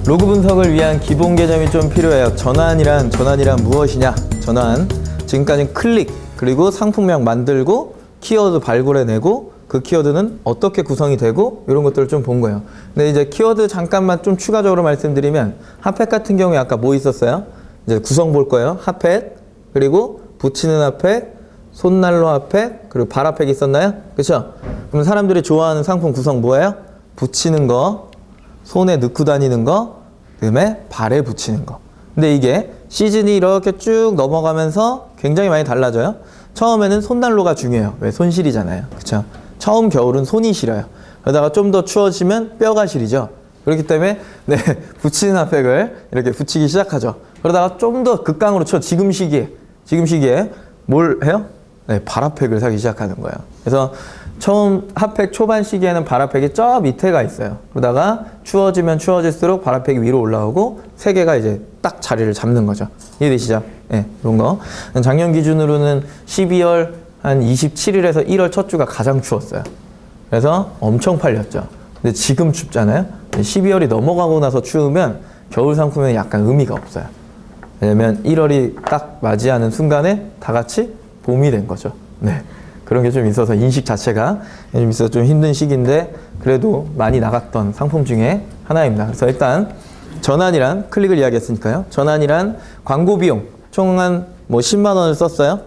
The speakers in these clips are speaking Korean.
로그 분석을 위한 기본 개념이 좀 필요해요. 전환이란 무엇이냐? 전환. 지금까지 클릭, 그리고 상품명 만들고 키워드 발굴해내고 그 키워드는 어떻게 구성이 되고 이런 것들을 좀 본 거예요. 근데 이제 키워드 잠깐만 좀 추가적으로 말씀드리면 핫팩 같은 경우에 아까 뭐 있었어요? 이제 구성 볼 거예요. 핫팩, 그리고 붙이는 핫팩, 손난로 핫팩, 그리고 발 핫팩 있었나요? 그렇죠? 그럼 사람들이 좋아하는 상품 구성 뭐예요? 붙이는 거, 손에 넣고 다니는 거, 그다음에 발에 붙이는 거. 근데 이게 시즌이 이렇게 쭉 넘어가면서 굉장히 많이 달라져요. 처음에는 손난로가 중요해요. 왜? 손실이잖아요. 그렇죠? 처음 겨울은 손이 시려요. 그러다가 좀 더 추워지면 뼈가 시리죠. 그렇기 때문에 네, 붙이는 핫팩을 이렇게 붙이기 시작하죠. 그러다가 좀 더 극강으로 지금 시기에 뭘 해요? 네, 발 핫팩을 사기 시작하는 거예요. 그래서 처음 핫팩 초반 시기에는 발 핫팩이 저 밑에가 있어요. 그러다가 추워지면 추워질수록 발 핫팩이 위로 올라오고 세 개가 이제 딱 자리를 잡는 거죠. 이해되시죠? 네, 이런 거. 작년 기준으로는 12월 한 27일에서 1월 첫 주가 가장 추웠어요. 그래서 엄청 팔렸죠. 근데 지금 춥잖아요. 12월이 넘어가고 나서 추우면 겨울 상품에는 약간 의미가 없어요. 왜냐면 1월이 딱 맞이하는 순간에 다 같이 봄이 된 거죠. 네. 그런 게 좀 있어서 인식 자체가 좀 있어서 좀 힘든 시기인데 그래도 많이 나갔던 상품 중에 하나입니다. 그래서 일단 전환이란 클릭을 이야기했으니까요. 전환이란 광고 비용 총 한 뭐 10만 원을 썼어요.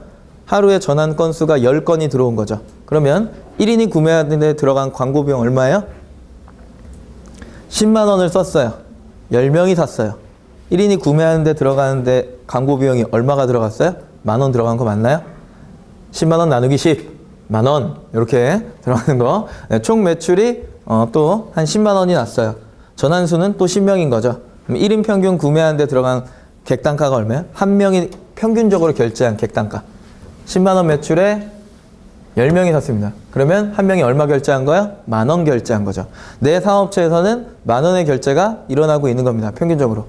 하루에 전환 건수가 10건이 들어온 거죠. 그러면 1인이 구매하는데 들어간 광고 비용 얼마예요? 10만 원을 썼어요. 10명이 샀어요. 1인이 구매하는데 들어가는데 광고 비용이 얼마가 들어갔어요? 만 원 들어간 거 맞나요? 10만 원 나누기 10만 원 이렇게 들어가는 거. 네, 총 매출이 또 한 10만 원이 났어요. 전환수는 또 10명인 거죠. 그럼 1인 평균 구매하는데 들어간 객단가가 얼마예요? 한 명이 평균적으로 결제한 객단가 10만 원 매출에 10명이 샀습니다. 그러면 한 명이 얼마 결제한 거예요? 만 원 결제한 거죠. 내 사업체에서는 만 원의 결제가 일어나고 있는 겁니다. 평균적으로.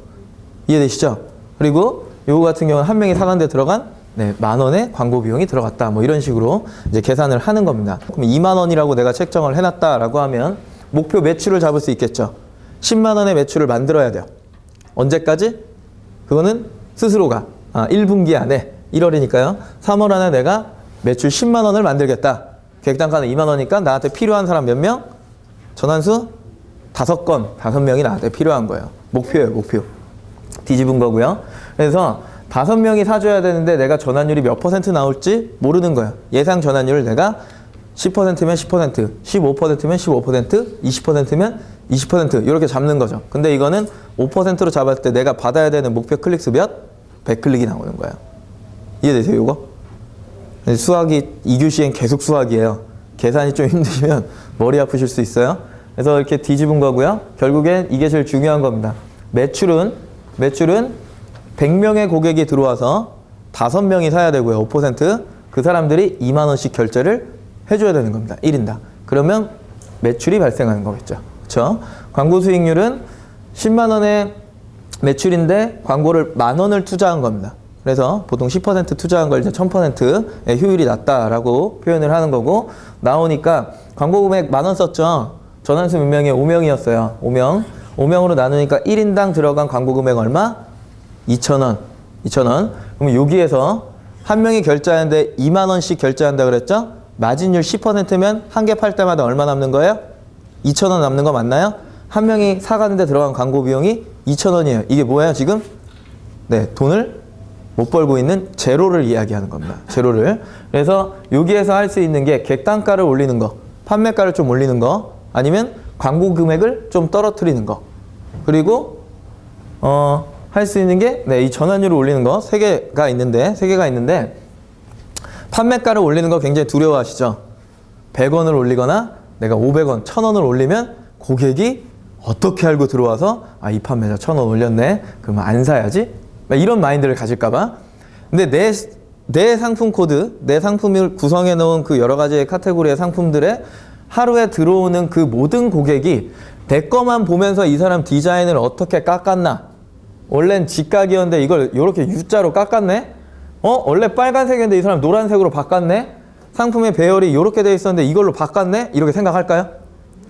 이해되시죠? 그리고 요거 같은 경우는 한 명이 사는데 들어간 네, 만 원의 광고 비용이 들어갔다. 뭐 이런 식으로 이제 계산을 하는 겁니다. 그럼 2만 원이라고 내가 책정을 해놨다라고 하면 목표 매출을 잡을 수 있겠죠. 10만 원의 매출을 만들어야 돼요. 언제까지? 그거는 스스로가 1분기 안에 1월이니까요. 3월 안에 내가 매출 10만 원을 만들겠다. 객단가는 2만 원이니까 나한테 필요한 사람 몇 명? 전환수 5건, 5명이 나한테 필요한 거예요. 목표예요, 목표. 뒤집은 거고요. 그래서 5명이 사줘야 되는데 내가 전환율이 몇 퍼센트 나올지 모르는 거예요. 예상 전환율을 내가 10%면 10%, 15%면 15%, 20%면 20% 이렇게 잡는 거죠. 근데 이거는 5%로 잡았을 때 내가 받아야 되는 목표 클릭수 몇? 100클릭이 나오는 거예요. 이해되세요, 이거? 수학이 2교시엔 계속 수학이에요. 계산이 좀 힘드시면 머리 아프실 수 있어요. 그래서 이렇게 뒤집은 거고요. 결국엔 이게 제일 중요한 겁니다. 매출은 100명의 고객이 들어와서 5명이 사야 되고요. 5%. 그 사람들이 2만 원씩 결제를 해줘야 되는 겁니다. 1인당. 그러면 매출이 발생하는 거겠죠. 그렇죠? 광고 수익률은 10만 원의 매출인데 광고를 만 원을 투자한 겁니다. 그래서 보통 10% 투자한 걸 이제 1000%의 효율이 낮다라고 표현을 하는 거고 나오니까 광고 금액 만 원 썼죠. 전환수 몇 명이에요? 5명이었어요. 5명. 5명으로 나누니까 1인당 들어간 광고 금액 얼마? 2,000원. 2,000원. 그럼 여기에서 한 명이 결제하는데 2만 원씩 결제한다 그랬죠? 마진율 10%면 한 개 팔 때마다 얼마 남는 거예요? 2,000원 남는 거 맞나요? 한 명이 사가는데 들어간 광고 비용이 2,000원이에요. 이게 뭐예요, 지금? 네, 돈을 못 벌고 있는 제로를 이야기하는 겁니다. 제로를. 그래서 여기에서 할 수 있는 게 객단가를 올리는 거, 판매가를 좀 올리는 거, 아니면 광고 금액을 좀 떨어뜨리는 거. 그리고 할 수 있는 게 네, 이 전환율을 올리는 거 세 개가 있는데 판매가를 올리는 거 굉장히 두려워하시죠? 100원을 올리거나 내가 500원, 1000원을 올리면 고객이 어떻게 알고 들어와서 이 판매자 1000원 올렸네. 그러면 안 사야지. 이런 마인드를 가질까봐. 근데 내 상품 코드, 내 상품을 구성해 놓은 그 여러 가지의 카테고리의 상품들에 하루에 들어오는 그 모든 고객이 내 거만 보면서 이 사람 디자인을 어떻게 깎았나? 원래는 직각이었는데 이걸 이렇게 U자로 깎았네? 원래 빨간색이었는데 이 사람 노란색으로 바꿨네? 상품의 배열이 이렇게 돼 있었는데 이걸로 바꿨네? 이렇게 생각할까요?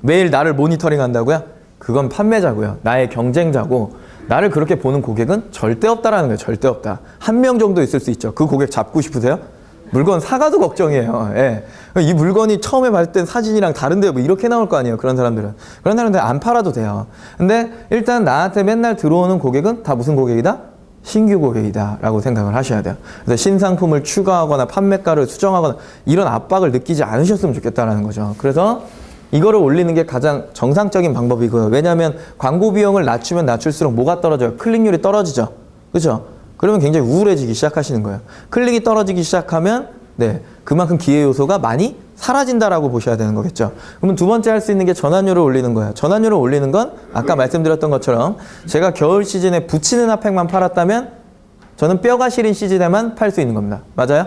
매일 나를 모니터링 한다고요? 그건 판매자고요. 나의 경쟁자고 나를 그렇게 보는 고객은 절대 없다라는 거예요. 절대 없다. 한 명 정도 있을 수 있죠. 그 고객 잡고 싶으세요? 물건 사가도 걱정이에요. 예. 이 물건이 처음에 봤을 땐 사진이랑 다른데 뭐 이렇게 나올 거 아니에요. 그런 사람들은. 그런 사람들 안 팔아도 돼요. 근데 일단 나한테 맨날 들어오는 고객은 다 무슨 고객이다? 신규 고객이다 라고 생각을 하셔야 돼요. 그래서 신상품을 추가하거나 판매가를 수정하거나 이런 압박을 느끼지 않으셨으면 좋겠다라는 거죠. 그래서 이거를 올리는 게 가장 정상적인 방법이고요. 왜냐하면 광고 비용을 낮추면 낮출수록 뭐가 떨어져요? 클릭률이 떨어지죠. 그렇죠? 그러면 굉장히 우울해지기 시작하시는 거예요. 클릭이 떨어지기 시작하면 네, 그만큼 기회 요소가 많이 사라진다라고 보셔야 되는 거겠죠. 그러면 두 번째 할 수 있는 게 전환율을 올리는 거예요. 전환율을 올리는 건 아까 말씀드렸던 것처럼 제가 겨울 시즌에 붙이는 핫팩만 팔았다면 저는 뼈가 시린 시즌에만 팔 수 있는 겁니다. 맞아요?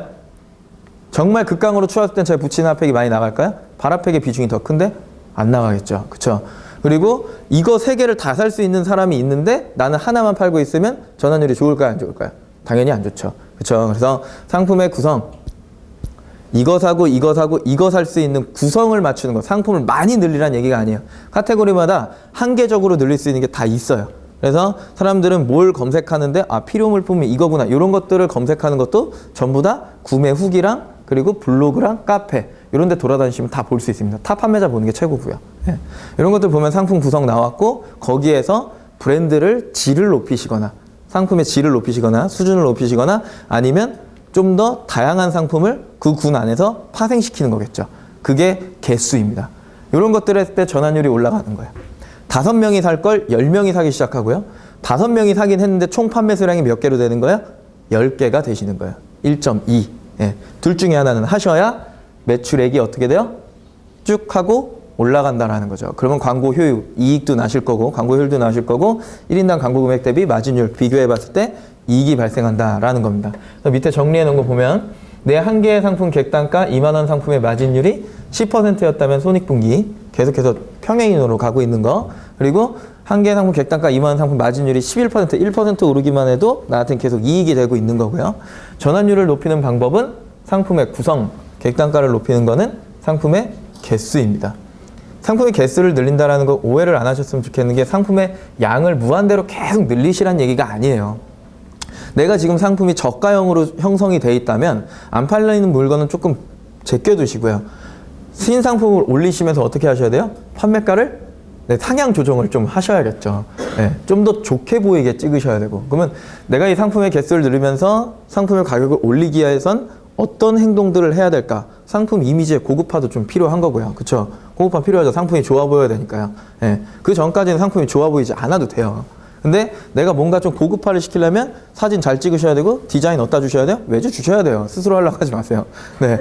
정말 극강으로 추웠을 땐 제가 붙이는 핫팩이 많이 나갈까요? 발핫팩의 비중이 더 큰데? 안 나가겠죠. 그쵸? 그리고 이거 세 개를 다 살 수 있는 사람이 있는데 나는 하나만 팔고 있으면 전환율이 좋을까요? 안 좋을까요? 당연히 안 좋죠. 그쵸? 그래서 상품의 구성, 이거 사고 이거 사고 이거 살 수 있는 구성을 맞추는 거, 상품을 많이 늘리라는 얘기가 아니에요. 카테고리마다 한계적으로 늘릴 수 있는 게 다 있어요. 그래서 사람들은 뭘 검색하는데 아 필요 물품이 이거구나 이런 것들을 검색하는 것도 전부 다 구매 후기랑 그리고 블로그랑 카페 이런 데 돌아다니시면 다 볼 수 있습니다. 타 판매자 보는 게 최고고요. 예. 이런 것들 보면 상품 구성 나왔고 거기에서 브랜드를 질을 높이시거나 상품의 질을 높이시거나 수준을 높이시거나 아니면 좀 더 다양한 상품을 그 군 안에서 파생시키는 거겠죠. 그게 개수입니다. 이런 것들 했을 때 전환율이 올라가는 거예요. 5명이 살 걸 10명이 사기 시작하고요. 5명이 사긴 했는데 총 판매 수량이 몇 개로 되는 거예요? 10개가 되시는 거예요. 1.2. 예. 둘 중에 하나는 하셔야 매출액이 어떻게 돼요? 쭉 하고 올라간다라는 거죠. 그러면 광고 효율, 이익도 나실 거고 광고 효율도 나실 거고 1인당 광고 금액 대비 마진율 비교해 봤을 때 이익이 발생한다라는 겁니다. 그래서 밑에 정리해 놓은 거 보면 내 한 개의 상품 객단가 2만 원 상품의 마진율이 10%였다면 손익분기 계속해서 평행인으로 가고 있는 거 그리고 한 개의 상품 객단가 2만 원 상품 마진율이 11%, 1% 오르기만 해도 나한테는 계속 이익이 되고 있는 거고요. 전환율을 높이는 방법은 상품의 구성, 객단가를 높이는 거는 상품의 개수입니다. 상품의 개수를 늘린다는 거 오해를 안 하셨으면 좋겠는 게 상품의 양을 무한대로 계속 늘리시란 얘기가 아니에요. 내가 지금 상품이 저가형으로 형성이 돼 있다면 안 팔리는 물건은 조금 제껴두시고요. 신상품을 올리시면서 어떻게 하셔야 돼요? 판매가를 네, 상향 조정을 좀 하셔야겠죠. 네, 좀 더 좋게 보이게 찍으셔야 되고 그러면 내가 이 상품의 개수를 늘리면서 상품의 가격을 올리기 위해선 어떤 행동들을 해야 될까? 상품 이미지의 고급화도 좀 필요한 거고요. 그쵸? 고급화 필요하죠. 상품이 좋아 보여야 되니까요. 네, 그 전까지는 상품이 좋아 보이지 않아도 돼요. 근데 내가 뭔가 좀 고급화를 시키려면 사진 잘 찍으셔야 되고 디자인 어디다 주셔야 돼요? 외주 주셔야 돼요. 스스로 하려고 하지 마세요. 네,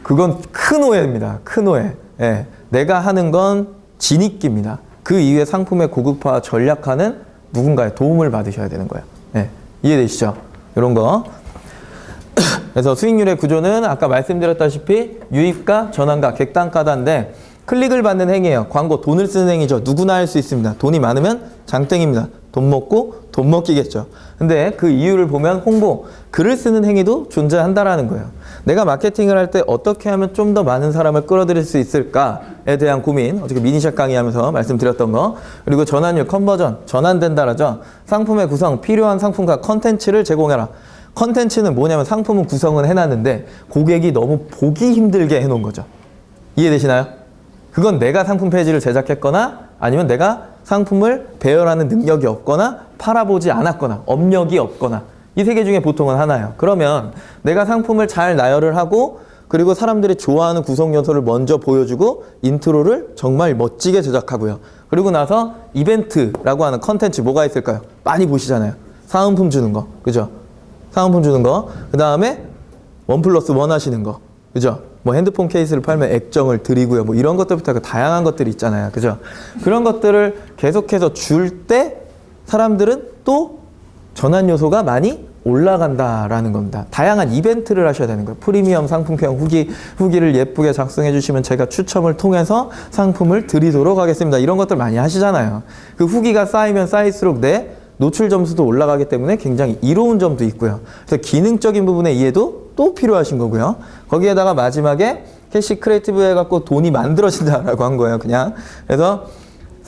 그건 큰 오해입니다. 큰 오해. 네, 내가 하는 건 진입기입니다. 그 이후에 상품의 고급화 전략하는 누군가의 도움을 받으셔야 되는 거예요. 네, 이해되시죠? 이런 거. 그래서 수익률의 구조는 아까 말씀드렸다시피 유입가, 전환가, 객단가다인데 클릭을 받는 행위예요. 광고, 돈을 쓰는 행위죠. 누구나 할 수 있습니다. 돈이 많으면 장땡입니다. 돈 먹고 돈 먹기겠죠. 근데 그 이유를 보면 홍보, 글을 쓰는 행위도 존재한다라는 거예요. 내가 마케팅을 할 때 어떻게 하면 좀 더 많은 사람을 끌어들일 수 있을까에 대한 고민, 어떻게 미니샷 강의하면서 말씀드렸던 거, 그리고 전환율, 컨버전, 전환된다라죠. 상품의 구성, 필요한 상품과 컨텐츠를 제공해라. 컨텐츠는 뭐냐면 상품은 구성은 해놨는데 고객이 너무 보기 힘들게 해놓은 거죠. 이해되시나요? 그건 내가 상품 페이지를 제작했거나 아니면 내가 상품을 배열하는 능력이 없거나 팔아보지 않았거나 업력이 없거나 이 세 개 중에 보통은 하나예요. 그러면 내가 상품을 잘 나열을 하고 그리고 사람들이 좋아하는 구성 요소를 먼저 보여주고 인트로를 정말 멋지게 제작하고요. 그리고 나서 이벤트라고 하는 컨텐츠 뭐가 있을까요? 많이 보시잖아요. 사은품 주는 거. 그죠? 사은품 주는 거. 그 다음에 1+1 하시는 거. 그죠? 뭐 핸드폰 케이스를 팔면 액정을 드리고요. 뭐 이런 것들부터 다양한 것들이 있잖아요. 그죠? 그런 것들을 계속해서 줄 때 사람들은 또 전환 요소가 많이 올라간다라는 겁니다. 다양한 이벤트를 하셔야 되는 거예요. 프리미엄 상품평 후기를 예쁘게 작성해 주시면 제가 추첨을 통해서 상품을 드리도록 하겠습니다. 이런 것들 많이 하시잖아요. 그 후기가 쌓이면 쌓일수록 내 노출 점수도 올라가기 때문에 굉장히 이로운 점도 있고요. 그래서 기능적인 부분의 이해도 또 필요하신 거고요. 거기에다가 마지막에 캐시 크리에이티브 해갖고 돈이 만들어진다라고 한 거예요. 그냥. 그래서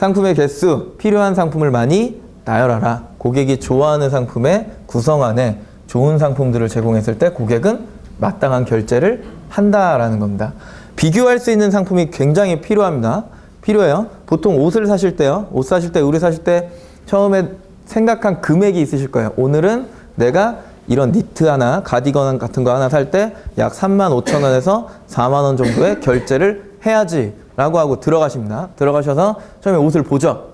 상품의 개수, 필요한 상품을 많이 나열하라. 고객이 좋아하는 상품의 구성안에 좋은 상품들을 제공했을 때 고객은 마땅한 결제를 한다라는 겁니다. 비교할 수 있는 상품이 굉장히 필요합니다. 필요해요. 보통 옷을 사실 때요. 옷 사실 때, 의류 사실 때 처음에 생각한 금액이 있으실 거예요. 오늘은 내가 이런 니트 하나, 가디건 같은 거 하나 살 때 약 35,000원에서 4만원 정도의 결제를 해야지 라고 하고 들어가십니다. 들어가셔서 처음에 옷을 보죠.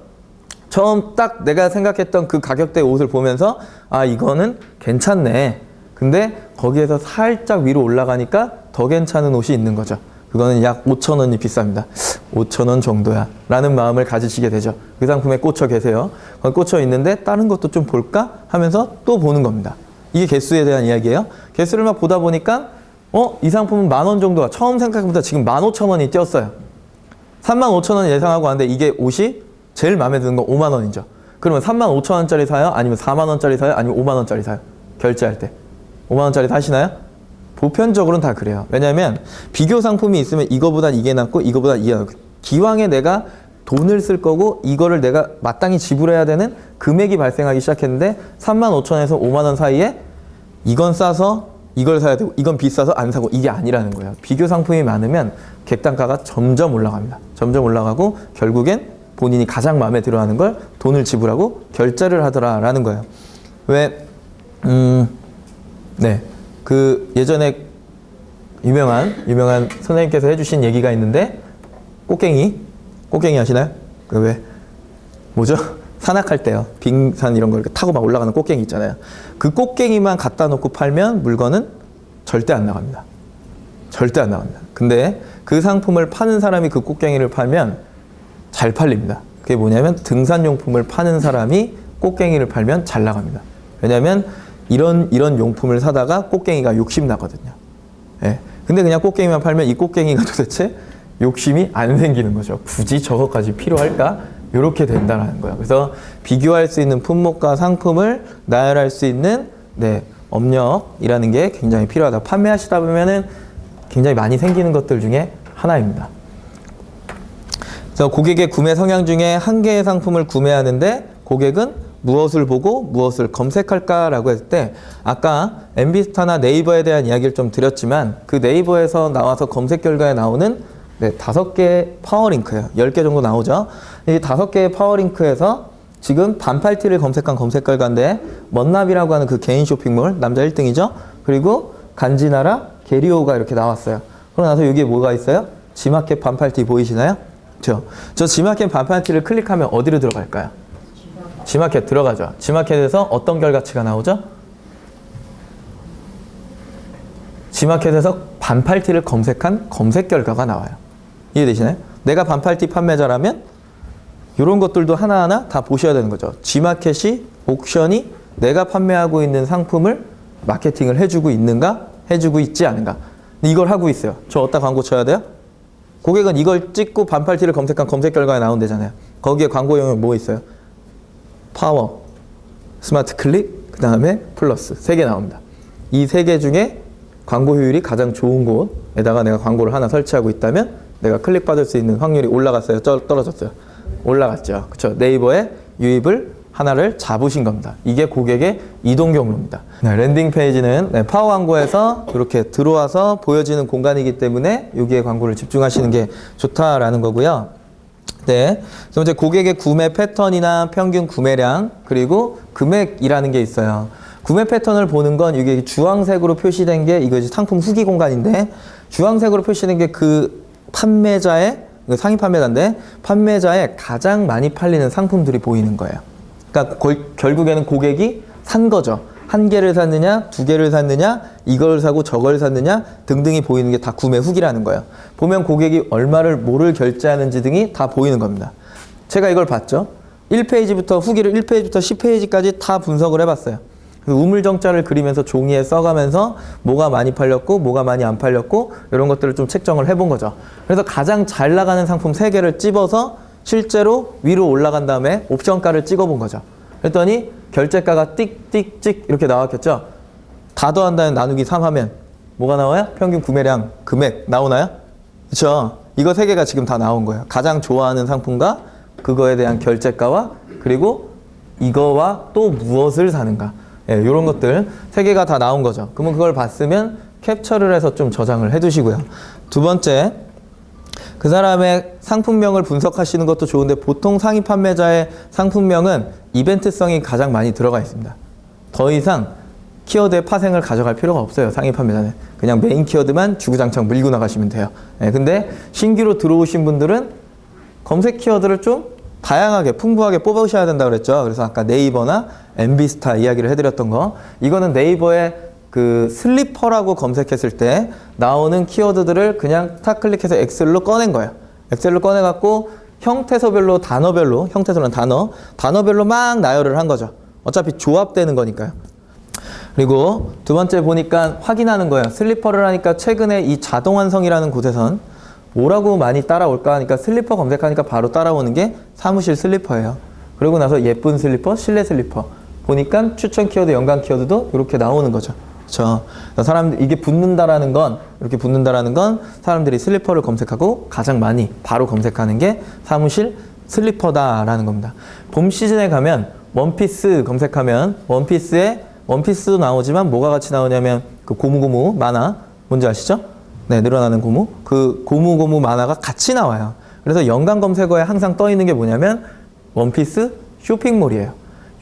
처음 딱 내가 생각했던 그 가격대의 옷을 보면서 아, 이거는 괜찮네. 근데 거기에서 살짝 위로 올라가니까 더 괜찮은 옷이 있는 거죠. 그거는 약 5,000원이 비쌉니다. 5,000원 정도야 라는 마음을 가지시게 되죠. 그 상품에 꽂혀 계세요. 꽂혀 있는데 다른 것도 좀 볼까 하면서 또 보는 겁니다. 이게 개수에 대한 이야기예요. 개수를 막 보다 보니까 이 상품은 10,000원 정도가 처음 생각보다 지금 15,000원이 뛰었어요. 35,000원 예상하고 왔는데 이게 옷이 제일 마음에 드는 건 50,000원이죠. 그러면 35,000원짜리 사요? 아니면 40,000원짜리 사요? 아니면 50,000원짜리 사요? 결제할 때 50,000원짜리 사시나요? 보편적으로는 다 그래요. 왜냐하면 비교 상품이 있으면 이거보단 이게 낫고 이거보단 이게 낫고 기왕에 내가 돈을 쓸 거고 이거를 내가 마땅히 지불해야 되는 금액이 발생하기 시작했는데 35,000원에서 50,000원 사이에 이건 싸서 이걸 사야 되고 이건 비싸서 안 사고 이게 아니라는 거예요. 비교 상품이 많으면 객단가가 점점 올라갑니다. 점점 올라가고 결국엔 본인이 가장 마음에 들어하는 걸 돈을 지불하고 결제를 하더라라는 거예요. 왜? 네. 그 예전에 유명한 선생님께서 해주신 얘기가 있는데 꽃갱이 아시나요? 그 왜 뭐죠? 산악할 때요. 빙산 이런 걸 타고 막 올라가는 꽃갱이 있잖아요. 그 꽃갱이만 갖다 놓고 팔면 물건은 절대 안 나갑니다. 절대 안 나갑니다. 근데 그 상품을 파는 사람이 그 꽃갱이를 팔면 잘 팔립니다. 그게 뭐냐면 등산용품을 파는 사람이 꽃갱이를 팔면 잘 나갑니다. 왜냐하면 이런 용품을 사다가 꽃갱이가 욕심 나거든요. 예. 근데 그냥 꽃갱이만 팔면 이 꽃갱이가 도대체 욕심이 안 생기는 거죠. 굳이 저것까지 필요할까? 이렇게 된다는 거예요. 그래서 비교할 수 있는 품목과 상품을 나열할 수 있는 업력이라는 게 굉장히 필요하다. 판매하시다 보면은 굉장히 많이 생기는 것들 중에 하나입니다. 그래서 고객의 구매 성향 중에 한 개의 상품을 구매하는데 고객은 무엇을 보고 무엇을 검색할까라고 했을 때 아까 엠비스타나 네이버에 대한 이야기를 좀 드렸지만 그 네이버에서 나와서 검색 결과에 나오는 5개의 파워링크예요. 10개 정도 나오죠. 이 5개의 파워링크에서 지금 반팔티를 검색한 검색 결과인데 먼나비라고 하는 그 개인 쇼핑몰 남자 1등이죠. 그리고 간지나라, 게리오가 이렇게 나왔어요. 그러고 나서 여기에 뭐가 있어요? 지마켓 반팔티 보이시나요? 그렇죠? 저 지마켓 반팔티를 클릭하면 어디로 들어갈까요? 지마켓 들어가죠. 지마켓에서 어떤 결과치가 나오죠? 지마켓에서 반팔티를 검색한 검색 결과가 나와요. 이해되시나요? 내가 반팔티 판매자라면 이런 것들도 하나하나 다 보셔야 되는 거죠. G마켓이, 옥션이 내가 판매하고 있는 상품을 마케팅을 해주고 있는가? 해주고 있지 않은가? 이걸 하고 있어요. 저 어디다 광고 쳐야 돼요? 고객은 이걸 찍고 반팔티를 검색한 검색 결과에 나온대잖아요. 거기에 광고 영역 뭐 있어요? 파워, 스마트 클릭, 그 다음에 플러스 3개 나옵니다. 이 3개 중에 광고 효율이 가장 좋은 곳에다가 내가 광고를 하나 설치하고 있다면 내가 클릭받을 수 있는 확률이 올라갔어요? 떨어졌어요? 올라갔죠. 그렇죠? 네이버에 유입을 하나를 잡으신 겁니다. 이게 고객의 이동 경로입니다. 랜딩 페이지는 파워 광고에서 이렇게 들어와서 보여지는 공간이기 때문에 여기에 광고를 집중하시는 게 좋다라는 거고요. 네. 두 번째, 고객의 구매 패턴이나 평균 구매량, 그리고 금액이라는 게 있어요. 구매 패턴을 보는 건 이게 주황색으로 표시된 게 이거 상품 후기 공간인데 주황색으로 표시된 게 그 판매자의 상위 판매자인데 판매자의 가장 많이 팔리는 상품들이 보이는 거예요. 그러니까 결국에는 고객이 산 거죠. 1개를 샀느냐, 2개를 샀느냐, 이걸 사고 저걸 샀느냐 등등이 보이는 게 다 구매 후기라는 거예요. 보면 고객이 얼마를 뭐를 결제하는지 등이 다 보이는 겁니다. 제가 이걸 봤죠. 1페이지부터 후기를 1페이지부터 10페이지까지 다 분석을 해봤어요. 우물정자를 그리면서 종이에 써가면서 뭐가 많이 팔렸고 뭐가 많이 안 팔렸고 이런 것들을 좀 책정을 해본 거죠. 그래서 가장 잘 나가는 상품 3개를 찝어서 실제로 위로 올라간 다음에 옵션가를 찍어본 거죠. 그랬더니 결제가가 띡띡찍 이렇게 나왔겠죠. 다 더한다는 나누기 3 하면 뭐가 나와요? 평균 구매량, 금액 나오나요? 그렇죠. 이거 3개가 지금 다 나온 거예요. 가장 좋아하는 상품과 그거에 대한 결제가와 그리고 이거와 또 무엇을 사는가. 예, 이런 것들 3개가 다 나온 거죠. 그러면 그걸 봤으면 캡처를 해서 좀 저장을 해 두시고요. 두 번째, 그 사람의 상품명을 분석하시는 것도 좋은데 보통 상위 판매자의 상품명은 이벤트성이 가장 많이 들어가 있습니다. 더 이상 키워드의 파생을 가져갈 필요가 없어요. 상위 판매자는. 그냥 메인 키워드만 주구장창 밀고 나가시면 돼요. 예, 근데 신규로 들어오신 분들은 검색 키워드를 좀 다양하게 풍부하게 뽑으셔야 된다고 그랬죠. 그래서 아까 네이버나 MB스타 이야기를 해드렸던 거, 이거는 네이버에 그 슬리퍼라고 검색했을 때 나오는 키워드들을 그냥 탁 클릭해서 엑셀로 꺼낸 거예요. 엑셀로 꺼내갖고 형태소별로 단어별로, 형태소는 단어별로 막 나열을 한 거죠. 어차피 조합되는 거니까요. 그리고 두 번째 보니까 확인하는 거예요. 슬리퍼를 하니까 최근에 이 자동완성이라는 곳에선 뭐라고 많이 따라올까 하니까 슬리퍼 검색하니까 바로 따라오는 게 사무실 슬리퍼예요. 그러고 나서 예쁜 슬리퍼, 실내 슬리퍼 보니까 추천 키워드, 연관 키워드도 이렇게 나오는 거죠. 그렇죠. 사람들 이게 붙는다라는 건, 이렇게 붙는다라는 건 사람들이 슬리퍼를 검색하고 가장 많이 바로 검색하는 게 사무실 슬리퍼다라는 겁니다. 봄 시즌에 가면 원피스 검색하면 원피스도 나오지만 뭐가 같이 나오냐면 그 고무고무 만화, 뭔지 아시죠? 네, 늘어나는 고무. 그 고무고무 만화가 같이 나와요. 그래서 연관 검색어에 항상 떠 있는 게 뭐냐면 원피스 쇼핑몰이에요.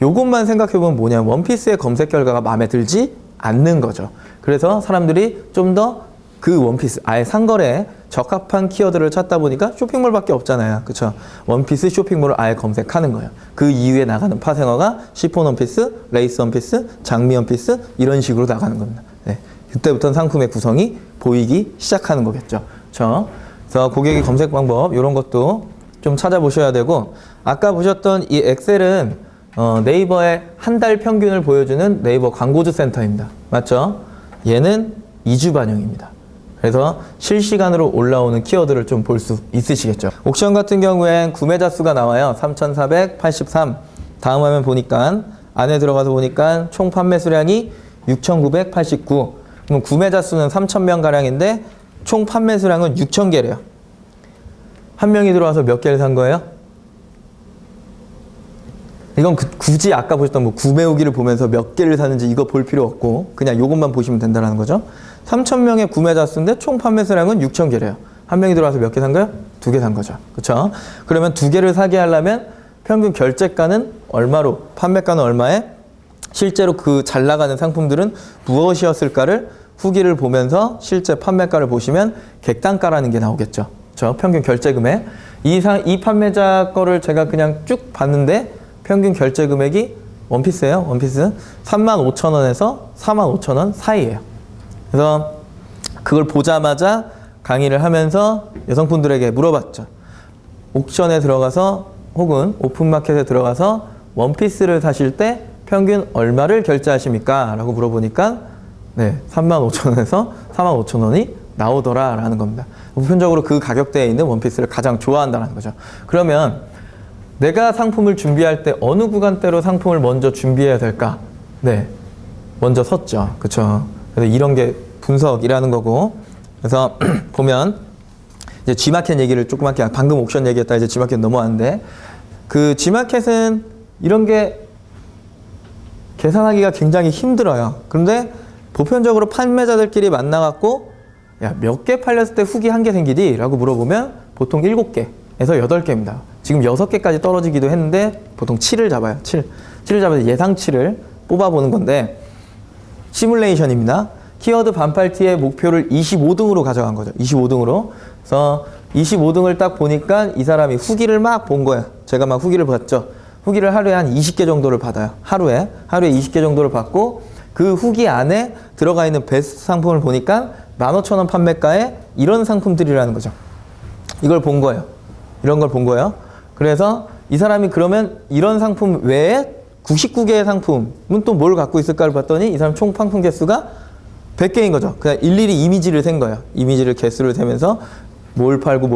요것만 생각해보면 뭐냐면 원피스의 검색 결과가 마음에 들지 않는 거죠. 그래서 사람들이 좀 더 그 원피스 아예 상거래에 적합한 키워드를 찾다 보니까 쇼핑몰밖에 없잖아요. 그쵸? 원피스 쇼핑몰을 아예 검색하는 거예요. 그 이후에 나가는 파생어가 시폰 원피스, 레이스 원피스, 장미 원피스 이런 식으로 나가는 겁니다. 네. 그때부터는 상품의 구성이 보이기 시작하는 거겠죠. 그쵸? 그래서 고객의 검색 방법 이런 것도 좀 찾아보셔야 되고, 아까 보셨던 이 엑셀은 네이버의 한 달 평균을 보여주는 네이버 광고주 센터입니다. 맞죠? 얘는 2주 반영입니다. 그래서 실시간으로 올라오는 키워드를 좀 볼 수 있으시겠죠. 옥션 같은 경우엔 구매자 수가 나와요. 3,483. 다음 화면 보니까 안에 들어가서 보니까 총 판매 수량이 6,989. 그럼 구매자 수는 3,000명 가량인데 총 판매 수량은 6,000개래요. 한 명이 들어와서 몇 개를 산 거예요? 이건 굳이 아까 보셨던 뭐 구매 후기를 보면서 몇 개를 사는지 이거 볼 필요 없고 그냥 이것만 보시면 된다는 거죠. 3,000명의 구매자 수인데 총 판매 수량은 6,000개래요. 한 명이 들어와서 몇 개 산 거예요? 2개 산 거죠. 그렇죠? 그러면 2개를 사게 하려면 평균 결제가는 얼마로, 판매가는 얼마에, 실제로 그 잘 나가는 상품들은 무엇이었을까를 후기를 보면서 실제 판매가를 보시면 객단가라는 게 나오겠죠. 그렇죠? 평균 결제 금액. 이 판매자 거를 제가 그냥 쭉 봤는데 평균 결제 금액이 원피스예요. 원피스 35,000원에서 45,000원 사이예요. 그래서 그걸 보자마자 강의를 하면서 여성분들에게 물어봤죠. 옥션에 들어가서 혹은 오픈마켓에 들어가서 원피스를 사실 때 평균 얼마를 결제하십니까? 라고 물어보니까 네, 35,000원에서 45,000원이 나오더라 라는 겁니다. 보편적으로 그 가격대에 있는 원피스를 가장 좋아한다는 거죠. 그러면 내가 상품을 준비할 때 어느 구간대로 상품을 먼저 준비해야 될까? 네, 먼저 섰죠. 그렇죠? 그래서 이런 게 분석이라는 거고, 그래서 보면 이제 G마켓 얘기를 조그맣게, 방금 옥션 얘기했다 이제 G마켓 넘어왔는데, 그 G마켓은 이런 게 계산하기가 굉장히 힘들어요. 그런데 보편적으로 판매자들끼리 만나갖고 야, 몇 개 팔렸을 때 후기 1개 생기디? 라고 물어보면 보통 7개에서 8개입니다. 지금 6개까지 떨어지기도 했는데 보통 7을 잡아요. 7을 잡아서 예상치를 뽑아보는 건데, 시뮬레이션입니다. 키워드 반팔티의 목표를 25등으로 가져간 거죠. 25등으로. 그래서 25등을 딱 보니까 이 사람이 후기를 막 본 거예요. 제가 막 후기를 봤죠. 후기를 하루에 한 20개 정도를 받아요. 하루에 20개 정도를 받고 그 후기 안에 들어가 있는 베스트 상품을 보니까 15,000원 판매가에 이런 상품들이라는 거죠. 이걸 본 거예요. 이런 걸 본 거예요. 그래서 이 사람이 그러면 이런 상품 외에 99개의 상품은 또 뭘 갖고 있을까를 봤더니 이 사람 총 상품 개수가 100개인 거죠. 그냥 일일이 이미지를 센 거예요. 이미지를 개수를 세면서 뭘 팔고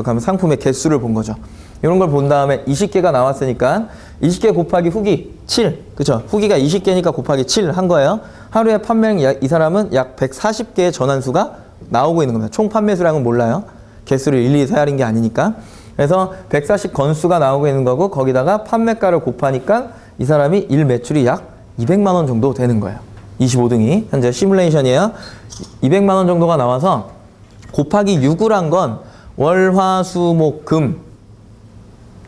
하면 상품의 개수를 본 거죠. 이런 걸 본 다음에 20개가 나왔으니까 20개 곱하기 후기 7. 그쵸? 후기가 20개니까 곱하기 7 한 거예요. 하루에 판매량 이 사람은 약 140개의 전환수가 나오고 있는 겁니다. 총 판매 수량은 몰라요. 개수를 일일이 세야하는 게 아니니까. 그래서 140 건수가 나오고 있는 거고 거기다가 판매가를 곱하니까 이 사람이 일 매출이 약 200만 원 정도 되는 거예요. 25등이 현재 시뮬레이션이에요. 200만 원 정도가 나와서 곱하기 6을 한 건 월, 화, 수, 목, 금,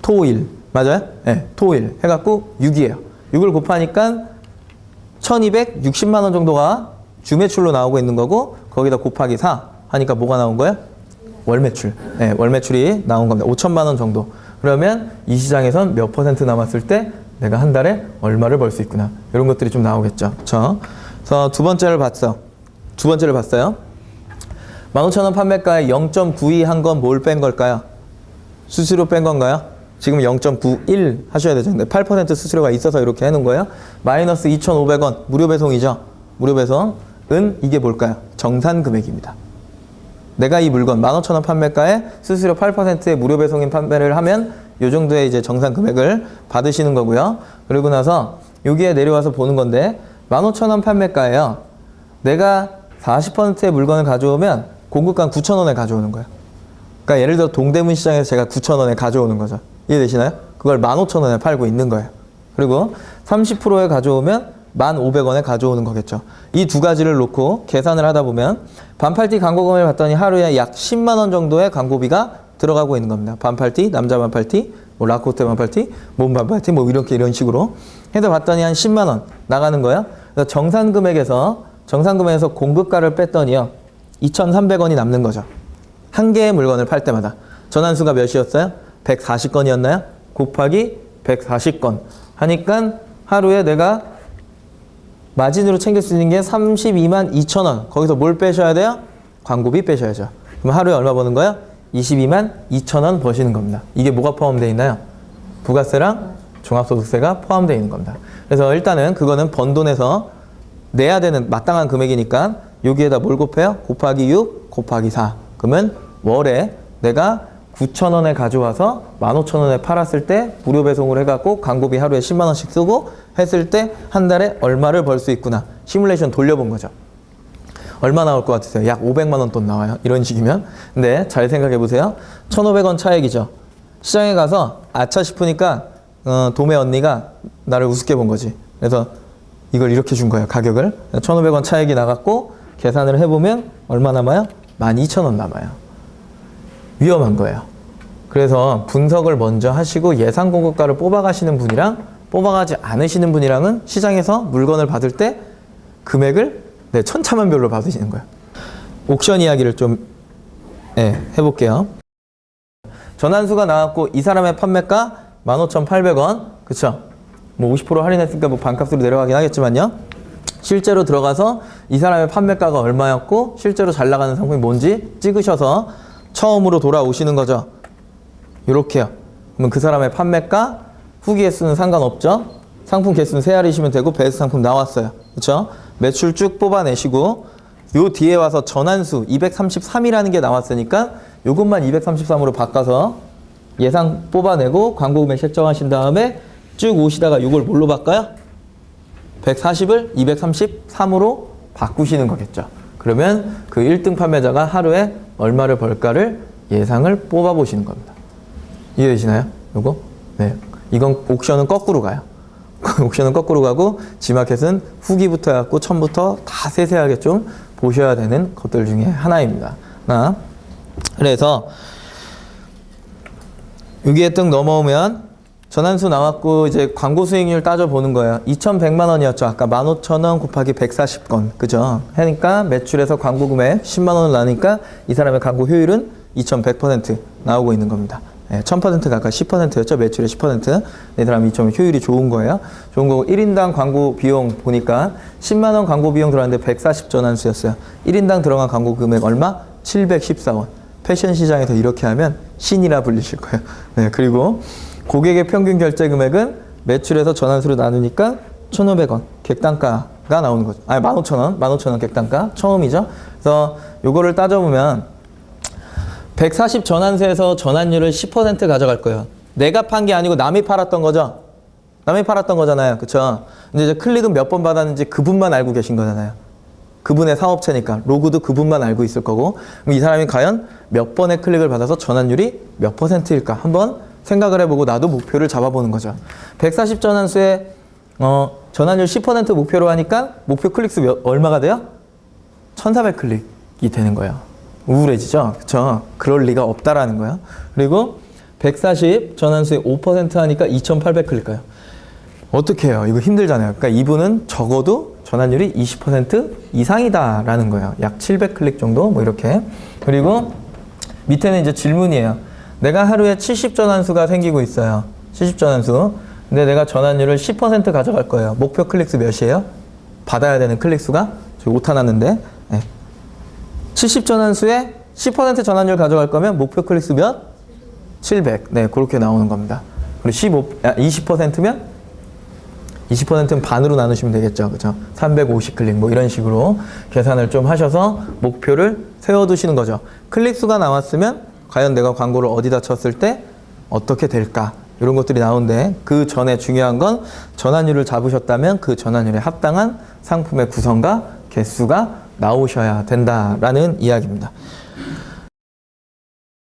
토, 일 맞아요? 네, 토, 일 해갖고 6이에요. 6을 곱하니까 1260만 원 정도가 주 매출로 나오고 있는 거고 거기다 곱하기 4 하니까 뭐가 나온 거예요? 월 매출. 네, 월 매출이 나온 겁니다. 5천만 원 정도. 그러면 이 시장에선 몇 퍼센트 남았을 때 내가 한 달에 얼마를 벌 수 있구나. 이런 것들이 좀 나오겠죠. 그렇죠? 그래서 두 번째를 봤어요. 15,000원 판매가에 0.92 한 건 뭘 뺀 걸까요? 수수료 뺀 건가요? 지금 0.91 하셔야 되죠. 근데 8% 수수료가 있어서 이렇게 해놓은 거예요. 마이너스 2,500원 무료 배송이죠. 무료 배송은 이게 뭘까요? 정산 금액입니다. 내가 이 물건 15,000원 판매가에 수수료 8%의 무료 배송인 판매를 하면 이 정도의 이제 정산 금액을 받으시는 거고요. 그리고 나서 여기에 내려와서 보는 건데 15,000원 판매가예요. 내가 40%의 물건을 가져오면 공급가 9,000원에 가져오는 거예요. 그러니까 예를 들어 동대문 시장에서 제가 9,000원에 가져오는 거죠. 이해되시나요? 그걸 15,000원에 팔고 있는 거예요. 그리고 30%에 가져오면 1,500원에 가져오는 거겠죠. 이 두 가지를 놓고 계산을 하다 보면 반팔티 광고금을 봤더니 하루에 약 10만 원 정도의 광고비가 들어가고 있는 겁니다. 반팔티, 남자 반팔티, 뭐 라코테 반팔티, 몸 반팔티, 뭐 이렇게 이런 식으로 해서 봤더니 한 10만 원 나가는 거예요. 그래서 정산 금액에서 공급가를 뺐더니요 2,300원이 남는 거죠. 한 개의 물건을 팔 때마다. 전환수가 몇이었어요? 140건이었나요? 곱하기 140건 하니까 하루에 내가 마진으로 챙길 수 있는 게 32만 2천 원. 거기서 뭘 빼셔야 돼요? 광고비 빼셔야죠. 그럼 하루에 얼마 버는 거예요? 22만 2천 원 버시는 겁니다. 이게 뭐가 포함되어 있나요? 부가세랑 종합소득세가 포함되어 있는 겁니다. 그래서 일단은 그거는 번 돈에서 내야 되는 마땅한 금액이니까 여기에다 뭘 곱해요? 곱하기 6, 곱하기 4. 그러면 월에 내가 9,000원에 가져와서 15,000원에 팔았을 때 무료 배송을 해갖고 광고비 하루에 10만 원씩 쓰고 했을 때 한 달에 얼마를 벌 수 있구나. 시뮬레이션 돌려본 거죠. 얼마 나올 것 같으세요? 약 500만 원 돈 나와요. 이런 식이면. 근데 잘 생각해 보세요. 1,500원 차액이죠. 시장에 가서 아차 싶으니까 도매 언니가 나를 우습게 본 거지. 그래서 이걸 이렇게 준 거예요. 가격을. 1,500원 차액이 나갔고 계산을 해보면 얼마 남아요? 12,000원 남아요. 위험한 거예요. 그래서 분석을 먼저 하시고 예상 공급가를 뽑아가시는 분이랑 뽑아가지 않으시는 분이랑은 시장에서 물건을 받을 때 금액을 천차만별로 받으시는 거예요. 옥션 이야기를 좀 해볼게요. 전환수가 나왔고 이 사람의 판매가 15,800원. 그쵸? 뭐 50% 할인했으니까 뭐 반값으로 내려가긴 하겠지만요. 실제로 들어가서 이 사람의 판매가가 얼마였고 실제로 잘 나가는 상품이 뭔지 찍으셔서 처음으로 돌아오시는 거죠. 이렇게요. 그러면 그 사람의 판매가 후기 개수는 상관없죠. 상품 개수는 세알이시면 되고 베스트 상품 나왔어요. 그렇죠? 매출 쭉 뽑아내시고 요 뒤에 와서 전환수 233이라는 게 나왔으니까 요것만 233으로 바꿔서 예상 뽑아내고 광고 금액 책정하신 다음에 쭉 오시다가 요걸 뭘로 바꿔요? 140을 233으로 바꾸시는 거겠죠. 그러면 그 1등 판매자가 하루에 얼마를 벌까를 예상을 뽑아 보시는 겁니다. 이해되시나요? 요거? 네. 이건 옥션은 거꾸로 가요. 옥션은 거꾸로 가고 지마켓은 후기부터 해갖고 처음부터 다 세세하게 좀 보셔야 되는 것들 중에 하나입니다. 하나. 그래서 여기에 뜩 넘어오면 전환수 나왔고 이제 광고 수익률 따져보는 거예요. 2,100만 원이었죠. 아까 15,000원 곱하기 140건. 그죠? 하니까 매출에서 광고 금액 10만 원을 나니까 이 사람의 광고 효율은 2,100% 나오고 있는 겁니다. 1,000%가 아까 10%였죠. 매출의 10%. 이 사람 2,000% 효율이 좋은 거예요. 좋은 거고 1인당 광고 비용 보니까 10만 원 광고 비용 들어갔는데 140 전환수였어요. 1인당 들어간 광고 금액 얼마? 714원. 패션 시장에서 이렇게 하면 신이라 불리실 거예요. 네, 그리고 고객의 평균 결제 금액은 매출에서 전환수로 나누니까 1,500원 객단가가 나오는 거죠. 아니 15,000원 객단가 처음이죠. 그래서 요거를 따져보면 140 전환수에서 전환율을 10% 가져갈 거예요. 내가 판 게 아니고 남이 팔았던 거죠. 남이 팔았던 거잖아요. 그쵸? 근데 이제 클릭은 몇 번 받았는지 그분만 알고 계신 거잖아요. 그분의 사업체니까 로그도 그분만 알고 있을 거고 그럼 이 사람이 과연 몇 번의 클릭을 받아서 전환율이 몇 %일까 한번 생각을 해보고 나도 목표를 잡아보는 거죠. 140 전환수에 전환율 10% 목표로 하니까 목표 클릭수 얼마가 돼요? 1400 클릭이 되는 거예요. 우울해지죠? 그쵸? 그럴 리가 없다라는 거예요. 그리고 140 전환수에 5% 하니까 2800 클릭가요. 어떻게 해요? 이거 힘들잖아요. 그러니까 이분은 적어도 전환율이 20% 이상이다라는 거예요. 약 700 클릭 정도 뭐 이렇게. 그리고 밑에는 이제 질문이에요. 내가 하루에 70 전환수가 생기고 있어요. 70 전환수. 근데 내가 전환율을 10% 가져갈 거예요. 목표 클릭수 몇이에요? 받아야 되는 클릭수가 저기 오타 났는데 70 전환수에 10% 전환율 가져갈 거면 목표 클릭수 몇? 700. 네, 그렇게 나오는 겁니다. 그리고 20%면 20%는 반으로 나누시면 되겠죠. 그죠? 350 클릭 뭐 이런 식으로 계산을 좀 하셔서 목표를 세워두시는 거죠. 클릭 수가 나왔으면 과연 내가 광고를 어디다 쳤을 때 어떻게 될까? 이런 것들이 나오는데 그 전에 중요한 건 전환율을 잡으셨다면 그 전환율에 합당한 상품의 구성과 개수가 나오셔야 된다라는 이야기입니다.